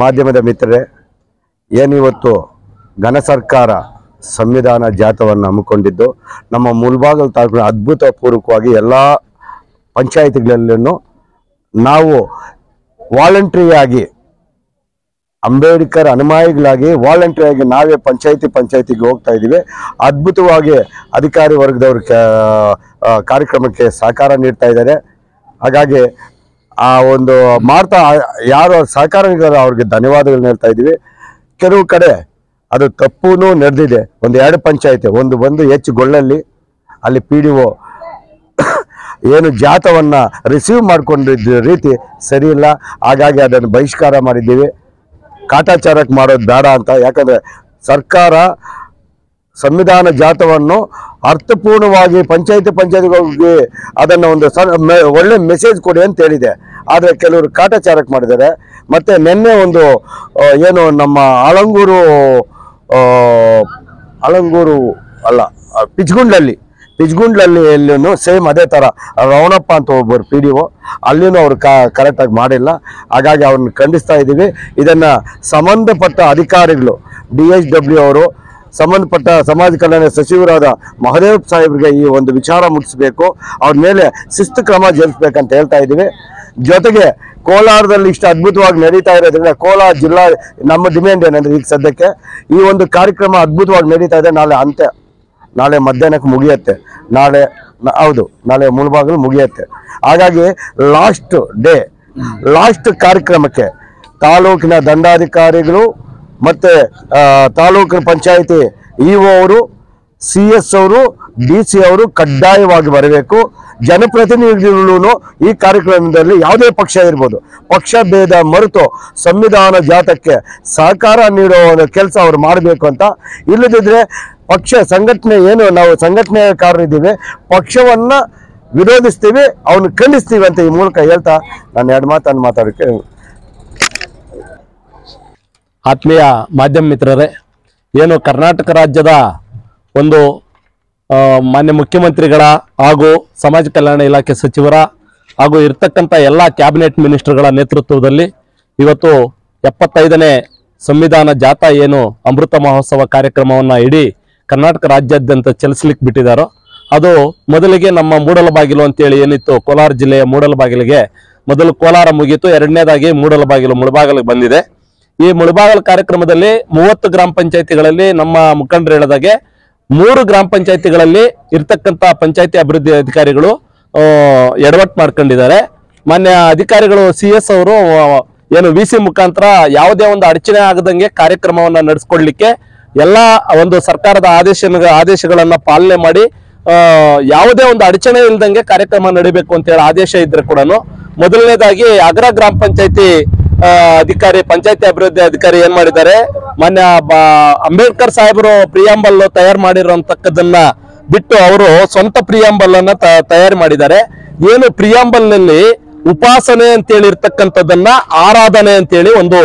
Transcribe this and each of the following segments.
ಮಾಧ್ಯಮದ ಮಿತ್ರರೇ, ಏನಿವತ್ತು ಘನ ಸರ್ಕಾರ ಸಂವಿಧಾನ ಜಾಥಾವನ್ನು ಹಮ್ಮಿಕೊಂಡಿದ್ದು ನಮ್ಮ ಮುಳಬಾಗಿಲು ತಾಲೂಕಿನ ಅದ್ಭುತಪೂರ್ವಕವಾಗಿ ಎಲ್ಲ ಪಂಚಾಯಿತಿಗಳಲ್ಲೂ ನಾವು ವಾಲಂಟ್ರಿಯಾಗಿ ಅಂಬೇಡ್ಕರ್ ಅನುಯಾಯಿಗಳಾಗಿ ವಾಲಂಟ್ರಿಯಾಗಿ ನಾವೇ ಪಂಚಾಯಿತಿಗೆ ಹೋಗ್ತಾ ಇದ್ದೀವಿ. ಅದ್ಭುತವಾಗಿ ಅಧಿಕಾರಿ ವರ್ಗದವರು ಕಾರ್ಯಕ್ರಮಕ್ಕೆ ಸಹಕಾರ ನೀಡ್ತಾ ಇದ್ದಾರೆ. ಹಾಗಾಗಿ ಆ ಒಂದು ಮಾಡ್ತಾ ಯಾರು ಸಹಕಾರ ನೀಡಿದಾರೋ ಅವ್ರಿಗೆ ಧನ್ಯವಾದಗಳು ಹೇಳ್ತಾ ಇದ್ದೀವಿ. ಕೆಲವು ಕಡೆ ಅದು ತಪ್ಪೂ ನಡೆದಿದೆ. ಒಂದು 2 ಪಂಚಾಯಿತಿ, ಒಂದು ಎಚ್ ಗೊಳ್ಳಲ್ಲಿ ಅಲ್ಲಿ PDO ಏನು ಜಾಥವನ್ನು ರಿಸೀವ್ ಮಾಡ್ಕೊಂಡಿದ್ದ ರೀತಿ ಸರಿ ಇಲ್ಲ. ಹಾಗಾಗಿ ಅದನ್ನು ಬಹಿಷ್ಕಾರ ಮಾಡಿದ್ದೀವಿ. ಕಾಟಾಚಾರಕ್ಕೆ ಮಾಡೋದು ಬೇಡ ಅಂತ. ಯಾಕಂದರೆ ಸರ್ಕಾರ ಸಂವಿಧಾನ ಜಾಥಾವನ್ನು ಅರ್ಥಪೂರ್ಣವಾಗಿ ಪಂಚಾಯಿತಿಗಳಿಗೆ ಅದನ್ನು ಒಂದು ಒಳ್ಳೆ ಮೆಸೇಜ್ ಕೊಡಿ ಅಂತ ಹೇಳಿದೆ. ಆದರೆ ಕೆಲವರು ಕಾಟಾಚಾರಕ್ಕೆ ಮಾಡಿದ್ದಾರೆ. ಮತ್ತು ನಿನ್ನೆ ಒಂದು ಏನು ನಮ್ಮ ಅಳಂಗೂರು ಅಲ್ಲ ಪಿಚ್ಗುಂಡ್ಲಲ್ಲಿ ಎಲ್ಲೂ ಸೇಮ್ ಅದೇ ಥರ ರವಣಪ್ಪ ಅಂತ ಒಬ್ಬರು PDO ಅಲ್ಲಿನೂ ಅವರು ಕರೆಕ್ಟಾಗಿ ಮಾಡಿಲ್ಲ. ಹಾಗಾಗಿ ಅವ್ರನ್ನ ಖಂಡಿಸ್ತಾ ಇದ್ದೀವಿ. ಇದನ್ನು ಸಂಬಂಧಪಟ್ಟ ಅಧಿಕಾರಿಗಳು DHW ಅವರು ಸಂಬಂಧಪಟ್ಟ ಸಮಾಜ ಕಲ್ಯಾಣ ಸಚಿವರಾದ ಮಹದೇವ್ ಸಾಹೇಬ್ರಿಗೆ ಈ ಒಂದು ವಿಚಾರ ಮುಟ್ಟಿಸಬೇಕು, ಅವ್ರ ಮೇಲೆ ಶಿಸ್ತು ಕ್ರಮ ಜರುಗಿಸ್ಬೇಕಂತ ಹೇಳ್ತಾ ಇದ್ದೀವಿ. ಜೊತೆಗೆ ಕೋಲಾರದಲ್ಲಿ ಇಷ್ಟು ಅದ್ಭುತವಾಗಿ ನಡೀತಾ ಇರೋದ್ರಿಂದ ಕೋಲಾರ ಜಿಲ್ಲಾ ನಮ್ಮ ಡಿಮ್ಯಾಂಡ್ ಏನಂದರೆ ಈಗ ಸದ್ಯಕ್ಕೆ ಈ ಒಂದು ಕಾರ್ಯಕ್ರಮ ಅದ್ಭುತವಾಗಿ ನಡೀತಾ ಇದೆ. ನಾಳೆ ಮಧ್ಯಾಹ್ನಕ್ಕೆ ಮುಗಿಯುತ್ತೆ. ನಾಳೆ ಮುಳಬಾಗಿಲು ಮುಗಿಯುತ್ತೆ. ಹಾಗಾಗಿ ಲಾಸ್ಟ್ ಕಾರ್ಯಕ್ರಮಕ್ಕೆ ತಾಲೂಕಿನ ದಂಡಾಧಿಕಾರಿಗಳು ಮತ್ತು ತಾಲೂಕಿನ ಪಂಚಾಯಿತಿ EO ಅವರು, CS ಅವರು, DC ಅವರು ಕಡ್ಡಾಯವಾಗಿ ಬರಬೇಕು. ಜನಪ್ರತಿನಿಧಿಗಳು ಈ ಕಾರ್ಯಕ್ರಮದಲ್ಲಿ ಯಾವುದೇ ಪಕ್ಷ ಇರ್ಬೋದು, ಪಕ್ಷ ಭೇದ ಮರೆತು ಸಂವಿಧಾನ ಜಾಥಾಕ್ಕೆ ಸಹಕಾರ ನೀಡೋ ಕೆಲಸ ಅವ್ರು ಮಾಡಬೇಕು ಅಂತ. ಇಲ್ಲದಿದ್ದರೆ ಪಕ್ಷ ಸಂಘಟನೆ ಏನು ನಾವು ಸಂಘಟನೆಕಾರರಿದ್ದೀವಿ, ಪಕ್ಷವನ್ನು ವಿರೋಧಿಸ್ತೀವಿ, ಅವನು ಖಂಡಿಸ್ತೀವಿ ಅಂತ ಈ ಮೂಲಕ ಹೇಳ್ತಾ ನಾನು 2 ಮಾತನ್ನು ಮಾತಾಡೋಕ್ಕೆ. ಆತ್ಮೀಯ ಮಾಧ್ಯಮ ಮಿತ್ರರೇ, ಏನು ಕರ್ನಾಟಕ ರಾಜ್ಯದ ಒಂದು ಮಾನ್ಯ ಮುಖ್ಯಮಂತ್ರಿಗಳ ಹಾಗೂ ಸಮಾಜ ಕಲ್ಯಾಣ ಇಲಾಖೆ ಸಚಿವರ ಹಾಗೂ ಇರ್ತಕ್ಕಂಥ ಎಲ್ಲ ಕ್ಯಾಬಿನೆಟ್ ಮಿನಿಸ್ಟರ್ಗಳ ನೇತೃತ್ವದಲ್ಲಿ ಇವತ್ತು 75ನೇ ಸಂವಿಧಾನ ಜಾಥಾ ಏನು ಅಮೃತ ಮಹೋತ್ಸವ ಕಾರ್ಯಕ್ರಮವನ್ನು ಇಡೀ ಕರ್ನಾಟಕ ರಾಜ್ಯಾದ್ಯಂತ ಚಲಿಸಲಿಕ್ಕೆ ಬಿಟ್ಟಿದ್ದಾರೋ, ಅದು ಮೊದಲಿಗೆ ನಮ್ಮ ಮೂಡಲಬಾಗಿಲು ಅಂತೇಳಿ ಏನಿತ್ತು ಕೋಲಾರ ಜಿಲ್ಲೆಯ ಮೂಡಲಬಾಗಿಲಿಗೆ ಮೊದಲು ಕೋಲಾರ ಮುಗೀತು. 2ನೇದಾಗಿ ಮುಳಬಾಗಿಲಿಗೆ ಬಂದಿದೆ. ಈ ಮುಳಬಾಗಿಲು ಕಾರ್ಯಕ್ರಮದಲ್ಲಿ 30 ಗ್ರಾಮ ಪಂಚಾಯಿತಿಗಳಲ್ಲಿ ನಮ್ಮ ಮುಖಂಡರು ಹೇಳಿದಾಗೆ 3 ಗ್ರಾಮ ಪಂಚಾಯಿತಿಗಳಲ್ಲಿ ಇರ್ತಕ್ಕಂಥ ಪಂಚಾಯಿತಿ ಅಭಿವೃದ್ಧಿ ಅಧಿಕಾರಿಗಳು ಎಡವಟ್ಟು ಮಾಡ್ಕೊಂಡಿದ್ದಾರೆ. ಮಾನ್ಯ ಅಧಿಕಾರಿಗಳು CS ಅವರು ಏನು VC ಮುಖಾಂತರ ಯಾವುದೇ ಒಂದು ಅಡಚಣೆ ಆಗದಂಗೆ ಕಾರ್ಯಕ್ರಮವನ್ನು ನಡೆಸ್ಕೊಡ್ಲಿಕ್ಕೆ ಎಲ್ಲ ಒಂದು ಸರ್ಕಾರದ ಆದೇಶಗಳನ್ನ ಪಾಲನೆ ಮಾಡಿ ಯಾವುದೇ ಒಂದು ಅಡಚಣೆ ಇಲ್ದಂಗೆ ಕಾರ್ಯಕ್ರಮ ನಡಿಬೇಕು ಅಂತ ಹೇಳಿ ಆದೇಶ ಇದ್ರೆ ಕೂಡ ಮೊದಲನೇದಾಗಿ ಅಗ್ರ ಗ್ರಾಮ ಪಂಚಾಯಿತಿ ಪಂಚಾಯತಿ ಅಭಿವೃದ್ಧಿ ಅಧಿಕಾರಿ ಏನ್ ಮಾಡಿದ್ದಾರೆ, ಮಾನ್ಯ ಅಂಬೇಡ್ಕರ್ ಸಾಹೇಬರು ಪ್ರಿಯಾಂಬಲ್ ತಯಾರು ಮಾಡಿರೋಂತಕ್ಕದನ್ನ ಬಿಟ್ಟು ಅವರು ಸ್ವಂತ ಪ್ರಿಯಾಂಬಲ್ ಅನ್ನ ತಯಾರು ಮಾಡಿದ್ದಾರೆ. ಏನು ಪ್ರಿಯಾಂಬಲ್ ನಲ್ಲಿ ಉಪಾಸನೆ ಅಂತೇಳಿ ಇರ್ತಕ್ಕಂಥದ್ದನ್ನ ಆರಾಧನೆ ಅಂತೇಳಿ ಒಂದು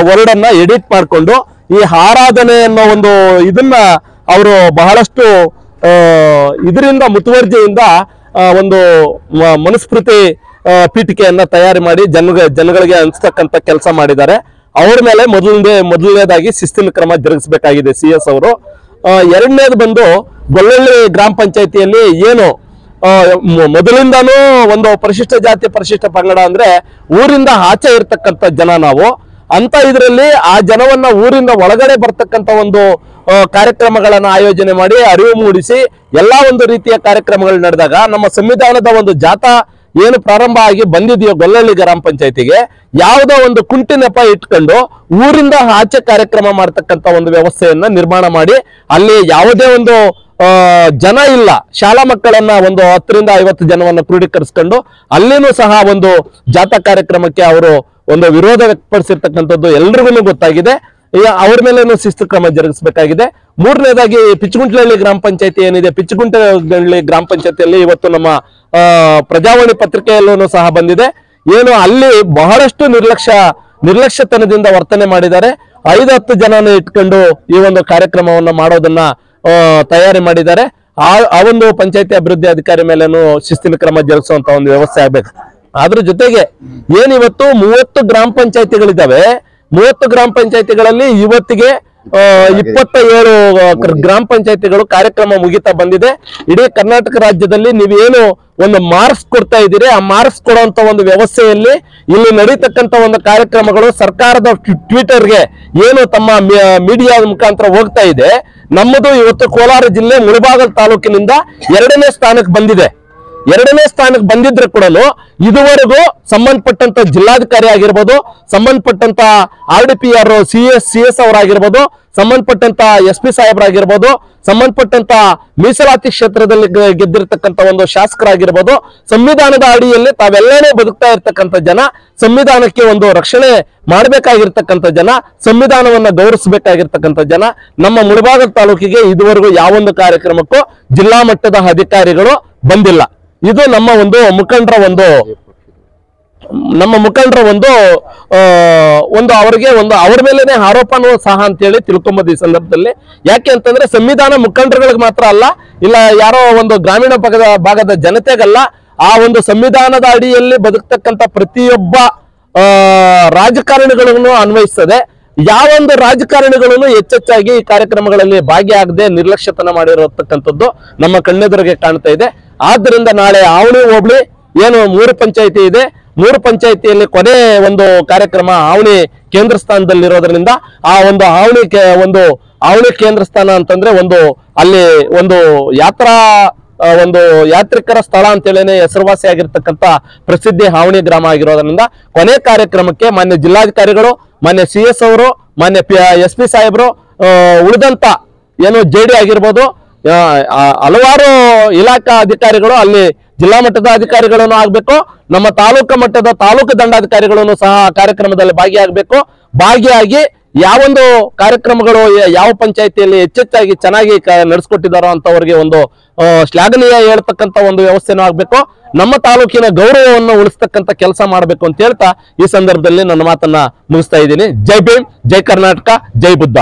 ವರ್ಡ್ ಅನ್ನ ಎಡಿಟ್ ಮಾಡಿಕೊಂಡು ಈ ಆರಾಧನೆ ಅನ್ನೋ ಒಂದು ಇದನ್ನ ಅವರು ಬಹಳಷ್ಟು ಇದರಿಂದ ಮುತುವರ್ಜಿಯಿಂದ ಒಂದು ಮನುಸ್ಮೃತಿ ಪೀಠಿಕೆಯನ್ನ ತಯಾರು ಮಾಡಿ ಜನಗಳಿಗೆ ಅನಿಸ್ತಕ್ಕಂಥ ಕೆಲಸ ಮಾಡಿದ್ದಾರೆ. ಅವ್ರ ಮೇಲೆ ಮೊದಲನೇದಾಗಿ ಶಿಸ್ತಿನ ಕ್ರಮ ಜರುಗಿಸಬೇಕಾಗಿದೆ CS ಅವರು. 2ನೇದು ಬಂದು ಗೊಲ್ಲಳ್ಳಿ ಗ್ರಾಮ ಪಂಚಾಯಿತಿಯಲ್ಲಿ ಏನು ಮೊದಲಿಂದಾನು ಒಂದು ಪರಿಶಿಷ್ಟ ಜಾತಿ ಪರಿಶಿಷ್ಟ ಪಂಗಡ ಅಂದ್ರೆ ಊರಿಂದ ಆಚೆ ಇರ್ತಕ್ಕಂಥ ಜನ ನಾವು ಅಂತ ಇದರಲ್ಲಿ ಆ ಜನವನ್ನ ಊರಿಂದ ಒಳಗಡೆ ಬರ್ತಕ್ಕಂಥ ಒಂದು ಕಾರ್ಯಕ್ರಮಗಳನ್ನ ಆಯೋಜನೆ ಮಾಡಿ ಅರಿವು ಮೂಡಿಸಿ ಎಲ್ಲಾ ಒಂದು ರೀತಿಯ ಕಾರ್ಯಕ್ರಮಗಳು ನಡೆದಾಗ ನಮ್ಮ ಸಂವಿಧಾನದ ಒಂದು ಜಾಥಾ ಏನು ಪ್ರಾರಂಭ ಆಗಿ ಬಂದಿದೆಯೋ ಗೊಲ್ಲಳ್ಳಿ ಗ್ರಾಮ ಪಂಚಾಯತಿಗೆ ಯಾವುದೋ ಒಂದು ಕುಂಟಿ ನೆಪ ಇಟ್ಕೊಂಡು ಊರಿಂದ ಆಚೆ ಕಾರ್ಯಕ್ರಮ ಮಾಡ್ತಕ್ಕಂಥ ಒಂದು ವ್ಯವಸ್ಥೆಯನ್ನ ನಿರ್ಮಾಣ ಮಾಡಿ ಅಲ್ಲಿ ಯಾವುದೇ ಒಂದು ಜನ ಇಲ್ಲ, ಶಾಲಾ ಮಕ್ಕಳನ್ನ ಒಂದು 10 ರಿಂದ 50 ಜನವನ್ನ ಕ್ರೋಢೀಕರಿಸಿಕೊಂಡು ಅಲ್ಲಿನೂ ಸಹ ಒಂದು ಜಾಥಾ ಕಾರ್ಯಕ್ರಮಕ್ಕೆ ಅವರು ಒಂದು ವಿರೋಧ ವ್ಯಕ್ತಪಡಿಸಿರ್ತಕ್ಕಂಥದ್ದು ಎಲ್ರಿಗೂ ಗೊತ್ತಾಗಿದೆ. ಅವ್ರ ಮೇಲೇನು ಶಿಸ್ತು ಕ್ರಮ ಜರುಗಿಸಬೇಕಾಗಿದೆ. 3ನೇದಾಗಿ ಪಿಚ್ಚಗುಂಟ್ಲಹಳ್ಳಿ ಗ್ರಾಮ ಪಂಚಾಯತಿ ಏನಿದೆ, ಪಿಚ್ಚಗುಂಟ್ಲಹಳ್ಳಿ ಗ್ರಾಮ ಪಂಚಾಯತಿಯಲ್ಲಿ ಇವತ್ತು ನಮ್ಮ ಪ್ರಜಾವಾಣಿ ಪತ್ರಿಕೆಯಲ್ಲೂ ಸಹ ಬಂದಿದೆ. ಏನು ಅಲ್ಲಿ ಬಹಳಷ್ಟು ನಿರ್ಲಕ್ಷ್ಯತನದಿಂದ ವರ್ತನೆ ಮಾಡಿದ್ದಾರೆ. 5-10 ಜನನ ಇಟ್ಕೊಂಡು ಈ ಒಂದು ಕಾರ್ಯಕ್ರಮವನ್ನ ಮಾಡೋದನ್ನ ತಯಾರಿ ಮಾಡಿದ್ದಾರೆ. ಆ ಒಂದು ಪಂಚಾಯತಿ ಅಭಿವೃದ್ಧಿ ಅಧಿಕಾರಿ ಮೇಲೇನು ಶಿಸ್ತಿನ ಕ್ರಮ ಜರುಗಿಸುವಂತ ಒಂದು ವ್ಯವಸ್ಥೆ ಆಗ್ಬೇಕು. ಅದ್ರ ಜೊತೆಗೆ ಏನಿವತ್ತು 30 ಗ್ರಾಮ ಪಂಚಾಯತಿಗಳಿದ್ದಾವೆ, 30 ಗ್ರಾಮ ಪಂಚಾಯತಿಗಳಲ್ಲಿ ಇವತ್ತಿಗೆ 27 ಗ್ರಾಮ ಪಂಚಾಯತಿಗಳು ಕಾರ್ಯಕ್ರಮ ಮುಗಿತಾ ಬಂದಿದೆ. ಇಡೀ ಕರ್ನಾಟಕ ರಾಜ್ಯದಲ್ಲಿ ನೀವೇನು ಒಂದು ಮಾರ್ಕ್ಸ್ ಕೊಡ್ತಾ ಇದ್ದೀರಿ, ಆ ಮಾರ್ಕ್ಸ್ ಕೊಡುವಂತ ಒಂದು ವ್ಯವಸ್ಥೆಯಲ್ಲಿ ಇಲ್ಲಿ ನಡೀತಕ್ಕಂತ ಒಂದು ಕಾರ್ಯಕ್ರಮಗಳು ಸರ್ಕಾರದ ಟ್ವಿಟರ್ಗೆ ಏನು ತಮ್ಮ ಮೀಡಿಯಾದ ಮುಖಾಂತರ ಹೋಗ್ತಾ ಇದೆ. ನಮ್ಮದು ಇವತ್ತು ಕೋಲಾರ ಜಿಲ್ಲೆ ಮುಳಬಾಗಿಲು ತಾಲೂಕಿನಿಂದ 2ನೇ ಸ್ಥಾನಕ್ಕೆ ಬಂದಿದೆ. 2ನೇ ಸ್ಥಾನಕ್ಕೆ ಬಂದಿದ್ರೆ ಕೂಡ ಇದುವರೆಗೂ ಸಂಬಂಧಪಟ್ಟಂತ ಜಿಲ್ಲಾಧಿಕಾರಿ ಆಗಿರ್ಬೋದು, ಸಂಬಂಧಪಟ್ಟಂತ RDPR CS ಅವರಾಗಿರ್ಬೋದು, ಸಂಬಂಧಪಟ್ಟಂತ SP ಸಾಹೇಬರಾಗಿರ್ಬೋದು, ಸಂಬಂಧಪಟ್ಟಂತ ಮೀಸಲಾತಿ ಕ್ಷೇತ್ರದಲ್ಲಿ ಗೆದ್ದಿರ್ತಕ್ಕಂಥ ಒಂದು ಶಾಸಕರಾಗಿರ್ಬೋದು, ಸಂವಿಧಾನದ ಅಡಿಯಲ್ಲಿ ತಾವೆಲ್ಲನೇ ಬದುಕ್ತಾ ಇರ್ತಕ್ಕಂಥ ಜನ, ಸಂವಿಧಾನಕ್ಕೆ ಒಂದು ರಕ್ಷಣೆ ಮಾಡಬೇಕಾಗಿರ್ತಕ್ಕಂಥ ಜನ, ಸಂವಿಧಾನವನ್ನ ಗೌರವಿಸಬೇಕಾಗಿರ್ತಕ್ಕಂಥ ಜನ, ನಮ್ಮ ಮುಳಬಾಗಿಲು ತಾಲೂಕಿಗೆ ಇದುವರೆಗೂ ಯಾವೊಂದು ಕಾರ್ಯಕ್ರಮಕ್ಕೂ ಜಿಲ್ಲಾ ಮಟ್ಟದ ಅಧಿಕಾರಿಗಳು ಬಂದಿಲ್ಲ. ಇದು ನಮ್ಮ ಒಂದು ಮುಖಂಡರ ಒಂದು ಅವರಿಗೆ ಒಂದು ಅವ್ರ ಮೇಲೇನೆ ಆರೋಪನೂ ಸಹ ಅಂತೇಳಿ ತಿಳ್ಕೊಂಬೋದು ಈ ಸಂದರ್ಭದಲ್ಲಿ. ಯಾಕೆ ಅಂತಂದ್ರೆ ಸಂವಿಧಾನ ಮುಖಂಡರುಗಳಿಗೆ ಮಾತ್ರ ಅಲ್ಲ, ಇಲ್ಲ ಯಾರೋ ಒಂದು ಗ್ರಾಮೀಣ ಭಾಗದ ಜನತೆಗಲ್ಲ, ಆ ಒಂದು ಸಂವಿಧಾನದ ಅಡಿಯಲ್ಲಿ ಬದುಕ್ತಕ್ಕಂಥ ಪ್ರತಿಯೊಬ್ಬ ರಾಜಕಾರಣಿಗಳನ್ನು ಅನ್ವಯಿಸ್ತದೆ. ಯಾವೊಂದು ರಾಜಕಾರಣಿಗಳನ್ನು ಹೆಚ್ಚೆಚ್ಚಾಗಿ ಈ ಕಾರ್ಯಕ್ರಮಗಳಲ್ಲಿ ಭಾಗಿಯಾಗದೆ ನಿರ್ಲಕ್ಷ್ಯತನ ಮಾಡಿರತಕ್ಕಂಥದ್ದು ನಮ್ಮ ಕಣ್ಣೆದುರಿಗೆ ಕಾಣ್ತಾ ಇದೆ. ಆದ್ದರಿಂದ ನಾಳೆ ಆವಣಿ ಹೋಬಳಿ ಏನು 3 ಪಂಚಾಯಿತಿ ಇದೆ, 3 ಪಂಚಾಯಿತಿಯಲ್ಲಿ ಕೊನೆ ಒಂದು ಕಾರ್ಯಕ್ರಮ ಆವಣಿ ಕೇಂದ್ರ ಸ್ಥಾನದಲ್ಲಿರೋದ್ರಿಂದ ಆ ಒಂದು ಆವಣಿ ಕೇಂದ್ರ ಸ್ಥಾನ ಅಂತಂದ್ರೆ ಅಲ್ಲಿ ಒಂದು ಯಾತ್ರಿಕರ ಸ್ಥಳ ಅಂತೇಳಿ ಹೆಸರುವಾಸಿ ಆಗಿರ್ತಕ್ಕಂಥ ಪ್ರಸಿದ್ಧಿ ಆವಣಿ ಗ್ರಾಮ ಆಗಿರೋದ್ರಿಂದ ಕೊನೆ ಕಾರ್ಯಕ್ರಮಕ್ಕೆ ಮಾನ್ಯ ಜಿಲ್ಲಾಧಿಕಾರಿಗಳು, ಮಾನ್ಯ CS ಅವರು, ಮಾನ್ಯ SP ಸಾಹೇಬರು, ಉಳಿದಂತ ಏನು JD ಆಗಿರ್ಬೋದು, ಹಲವಾರು ಇಲಾಖಾ ಅಧಿಕಾರಿಗಳು, ಅಲ್ಲಿ ಜಿಲ್ಲಾ ಮಟ್ಟದ ಅಧಿಕಾರಿಗಳನ್ನು ಆಗ್ಬೇಕು, ನಮ್ಮ ತಾಲೂಕು ಮಟ್ಟದ ತಾಲೂಕು ದಂಡಾಧಿಕಾರಿಗಳನ್ನು ಸಹ ಕಾರ್ಯಕ್ರಮದಲ್ಲಿ ಭಾಗಿಯಾಗಿ ಯಾವೊಂದು ಕಾರ್ಯಕ್ರಮಗಳು ಯಾವ ಪಂಚಾಯತಿಯಲ್ಲಿ ಹೆಚ್ಚೆಚ್ಚಾಗಿ ಚೆನ್ನಾಗಿ ನಡೆಸ್ಕೊಟ್ಟಿದ್ದಾರೋ ಅಂತವರಿಗೆ ಒಂದು ಶ್ಲಾಘನೀಯ ಹೇಳ್ತಕ್ಕಂಥ ಒಂದು ವ್ಯವಸ್ಥೆನೂ ಆಗ್ಬೇಕು, ನಮ್ಮ ತಾಲೂಕಿನ ಗೌರವವನ್ನು ಉಳಿಸ್ತಕ್ಕಂಥ ಕೆಲಸ ಮಾಡಬೇಕು ಅಂತ ಹೇಳ್ತಾ ಈ ಸಂದರ್ಭದಲ್ಲಿ ನನ್ನ ಮಾತನ್ನ ಮುಗಿಸ್ತಾ ಇದ್ದೀನಿ. ಜೈ ಭೀಮ್, ಜೈ ಕರ್ನಾಟಕ, ಜೈ ಬುದ್ಧ.